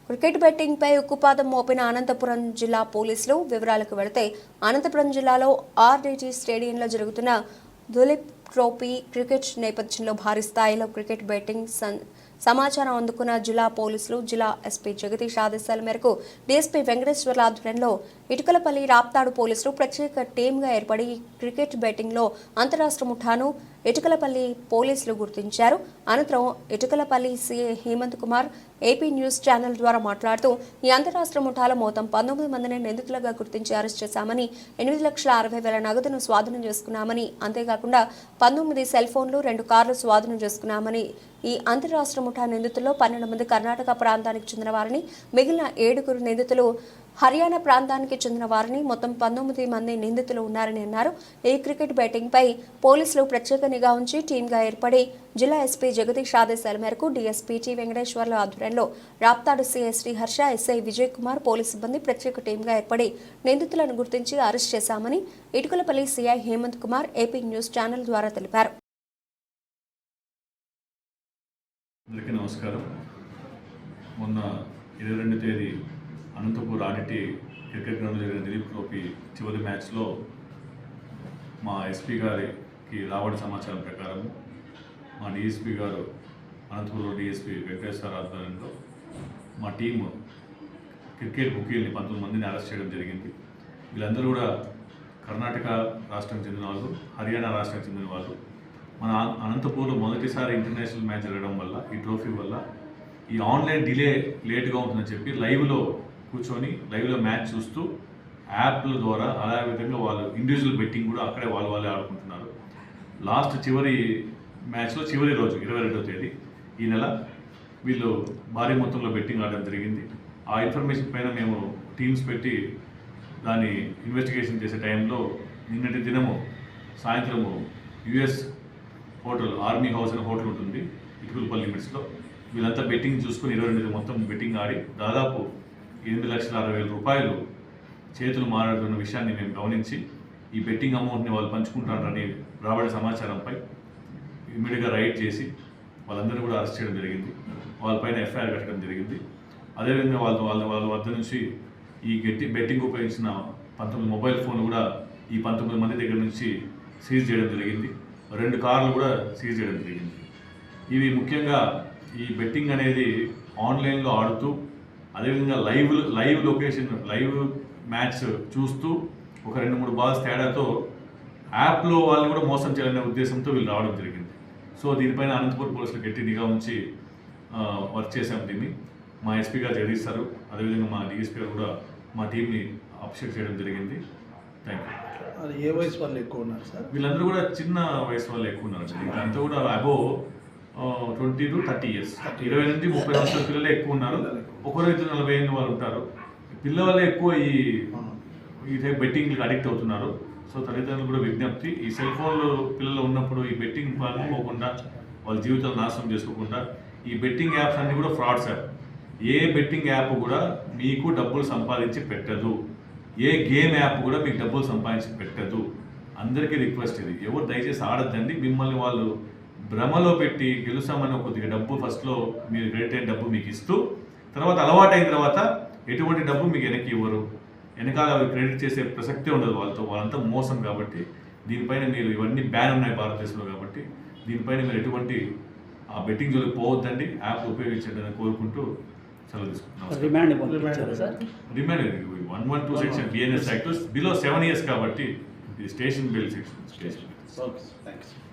Cricket betting పై ఉక్కుపాదం మోపిన అనంతపురం జిల్లా పోలీసులు వివరాలకు వెళితే అనంతపురం జిల్లాలో ఆర్డీజీ స్టేడియంలో జరుగుతున్న దులీప్ ట్రోఫీ క్రికెట్ నేపథ్యంలో భారీ స్థాయిలో క్రికెట్ బెట్టింగ్ సమాచారం అందుకున్న జిల్లా పోలీసులు జిల్లా ఎస్పీ జగదీష్ ఆదేశాల మేరకు డీఎస్పీ వెంకటేశ్వర్ల ఆధ్వర్యంలో ఇటుకలపల్లి రాప్తాడు పోలీసులు ప్రత్యేక టీంగా ఏర్పడి క్రికెట్ బెట్టింగ్లో అంతరాష్ట్ర ముఠాను ఇటుకలపల్లి పోలీసులు గుర్తించారు. అనంతరం Itukalapalli CI Hemanth Kumar AP news channel ద్వారా మాట్లాడుతూ ఈ అంతరాష్ట్ర ముఠాలో మొత్తం 19 మందిని నిందితులుగా గుర్తించి అరెస్ట్ చేశామని, 8,60,000 నగదును స్వాధీనం చేసుకున్నామని, అంతేకాకుండా 19 సెల్ ఫోన్లు, 2 కార్లు స్వాధీనం చేసుకున్నామని. ఈ అంతరాష్ట్ర ముఠా నిందితుల్లో 12 మంది కర్ణాటక ప్రాంతానికి చెందిన వారిని, మిగిలిన 7 నిందితులు హర్యానా ప్రాంతానికి చెందిన వారిని, మొత్తం 19 మంది నిందితులు ఉన్నారని అన్నారు. ఈ క్రికెట్ బెట్టింగ్ పై పోలీసులు ప్రత్యేక నిఘా ఉంచి టీంగా ఏర్పడి జిల్లా ఎస్పీ జగదీష్ ఆదేశాల మేరకు డీఎస్పీ టి వెంకటేశ్వర్ల ఆధ్వర్యంలో Raptadu CI Sriharsha, SI Vijay Kumar police సిబ్బంది ప్రత్యేక టీంగా ఏర్పడి నిందితులను గుర్తించి అరెస్ట్ చేశామని Itukalapalli CI Hemanth Kumar AP news channel ద్వారా తెలిపారు. నమస్కారం. మొన్న 22 తేదీ అనంతపూర్ ఆర్డిటీ క్రికెట్ గ్రౌండ్లో జరిగిన దిలీప్ ట్రోఫీ చివరి మ్యాచ్లో మా ఎస్పీ గారికి రాబడిన సమాచారం ప్రకారం మా డిఎస్పీ గారు అనంతపూర్లో డిఎస్పీ వెంకటేశ్వర ఆధ్వర్యంలో మా టీము క్రికెట్ బుకీల్ని 19 మందిని అరెస్ట్ చేయడం జరిగింది. వీళ్ళందరూ కూడా కర్ణాటక రాష్ట్రం చెందిన వాళ్ళు, హర్యానా రాష్ట్రం చెందిన వాళ్ళు. మన అనంతపూర్లో మొదటిసారి ఇంటర్నేషనల్ మ్యాచ్ జరగడం వల్ల, ఈ ట్రోఫీ వల్ల ఈ ఆన్లైన్ డిలే లేట్గా ఉంటుందని చెప్పి లైవ్లో కూర్చొని లైవ్లో మ్యాచ్ చూస్తూ యాప్ల ద్వారా అదే విధంగా వాళ్ళు ఇండివిజువల్ బెట్టింగ్ కూడా అక్కడే వాళ్ళే ఆడుకుంటున్నారు. లాస్ట్ చివరి మ్యాచ్లో చివరి రోజు 22వ తేదీ ఈ నెల వీళ్ళు భారీ మొత్తంలో బెట్టింగ్ ఆడడం జరిగింది. ఆ ఇన్ఫర్మేషన్ పైన మేము టీమ్స్ పెట్టి దాన్ని ఇన్వెస్టిగేషన్ చేసే టైంలో నిన్నటి దినము సాయంత్రము యుఎస్ హోటల్ ఆర్మీ హౌస్ అనే హోటల్ ఉంటుంది ఇటుకలపల్లి లిమిట్స్లో. వీళ్ళంతా బెట్టింగ్ చూసుకుని 22 మొత్తం బెట్టింగ్ ఆడి దాదాపు 8,60,000 రూపాయలు చేతులు మారుతున్న విషయాన్ని మేము గమనించి ఈ బెట్టింగ్ అమౌంట్ని వాళ్ళు పంచుకుంటారని రాబడే సమాచారంపై ఇమ్మీడియట్గా రైడ్ చేసి వాళ్ళందరినీ కూడా అరెస్ట్ చేయడం జరిగింది. వాళ్ళపైన ఎఫ్ఐఆర్ కట్టడం జరిగింది. అదేవిధంగా వాళ్ళ వద్ద నుంచి ఈ బెట్టింగ్ ఉపయోగించిన 19 మొబైల్ ఫోన్లు కూడా ఈ 19 మంది దగ్గర నుంచి సీజ్ చేయడం జరిగింది. 2 కార్లు కూడా సీజ్ చేయడం జరిగింది. ఇవి ముఖ్యంగా ఈ బెట్టింగ్ అనేది ఆన్లైన్లో ఆడుతూ అదేవిధంగా లైవ్ లొకేషన్ లైవ్ మ్యాచ్ చూస్తూ ఒక 2-3 బాల్స్ తేడాతో యాప్లో వాళ్ళని కూడా మోసం చేయాలనే ఉద్దేశంతో వీళ్ళు రావడం జరిగింది. సో దీనిపైన అనంతపూర్ పోలీసులు గట్టి నిఘా ఉంచి వర్క్ చేశాము. దీన్ని మా ఎస్పీ గారు జగదీస్తారు, అదేవిధంగా మా డిఎస్పీ గారు కూడా మా టీంని అప్రిషియేట్ చేయడం జరిగింది. Thank you. ఏ వయసు వాళ్ళు ఎక్కువ ఉన్నారు సార్? వీళ్ళందరూ కూడా చిన్న వయసు వాళ్ళు ఎక్కువ ఉన్నారు. అంతా కూడా అబోవ్ 20 to 30 years, 20 నుండి 30 సంవత్సరాల పిల్లలే ఎక్కువ ఉన్నారు. ఒకరు 40 ఏళ్ళ వాళ్ళు ఉంటారు. పిల్లలే ఎక్కువ ఈ టైప్ బెట్టింగ్కి అడిక్ట్ అవుతున్నారు. సో తల్లిదండ్రులు కూడా విజ్ఞప్తి, ఈ సెల్ ఫోన్లు పిల్లలు ఉన్నప్పుడు ఈ బెట్టింగ్ పాల్గొకుండా వాళ్ళ జీవితాలు నాశనం చేసుకోకుండా, ఈ బెట్టింగ్ యాప్స్ అన్నీ కూడా ఫ్రాడ్స్ యాప్. ఏ బెట్టింగ్ యాప్ కూడా మీకు డబ్బులు సంపాదించి పెట్టదు. ఏ గేమ్ యాప్ కూడా మీకు డబ్బులు సంపాదించి పెట్టదు. అందరికీ రిక్వెస్ట్ ఇది, ఎవరు దయచేసి ఆడద్దండి. మిమ్మల్ని వాళ్ళు భ్రమలో పెట్టి గెలుస్తామని కొద్దిగా డబ్బు ఫస్ట్లో మీరు క్రెడిట్ అయిన డబ్బు మీకు ఇస్తూ తర్వాత అలవాటైన తర్వాత ఎటువంటి డబ్బు మీకు వెనక్కి ఇవ్వరు. వెనకాల అవి క్రెడిట్ చేసే ప్రసక్తే ఉండదు వాళ్ళంతా మోసం. కాబట్టి దీనిపైన మీరు ఇవన్నీ బ్యాన్ ఉన్నాయి భారతదేశంలో. కాబట్టి దీనిపైన మీరు ఎటువంటి ఆ బెట్టింగ్ జోలికి పోవద్దండి, యాప్ ఉపయోగించండి అని కోరుకుంటూ సెలవు తీసుకుంటున్నాం. Remand 112 section BNS act below 7 years కాబట్టి ఇది స్టేషన్ బెయిల్ సెక్షన్.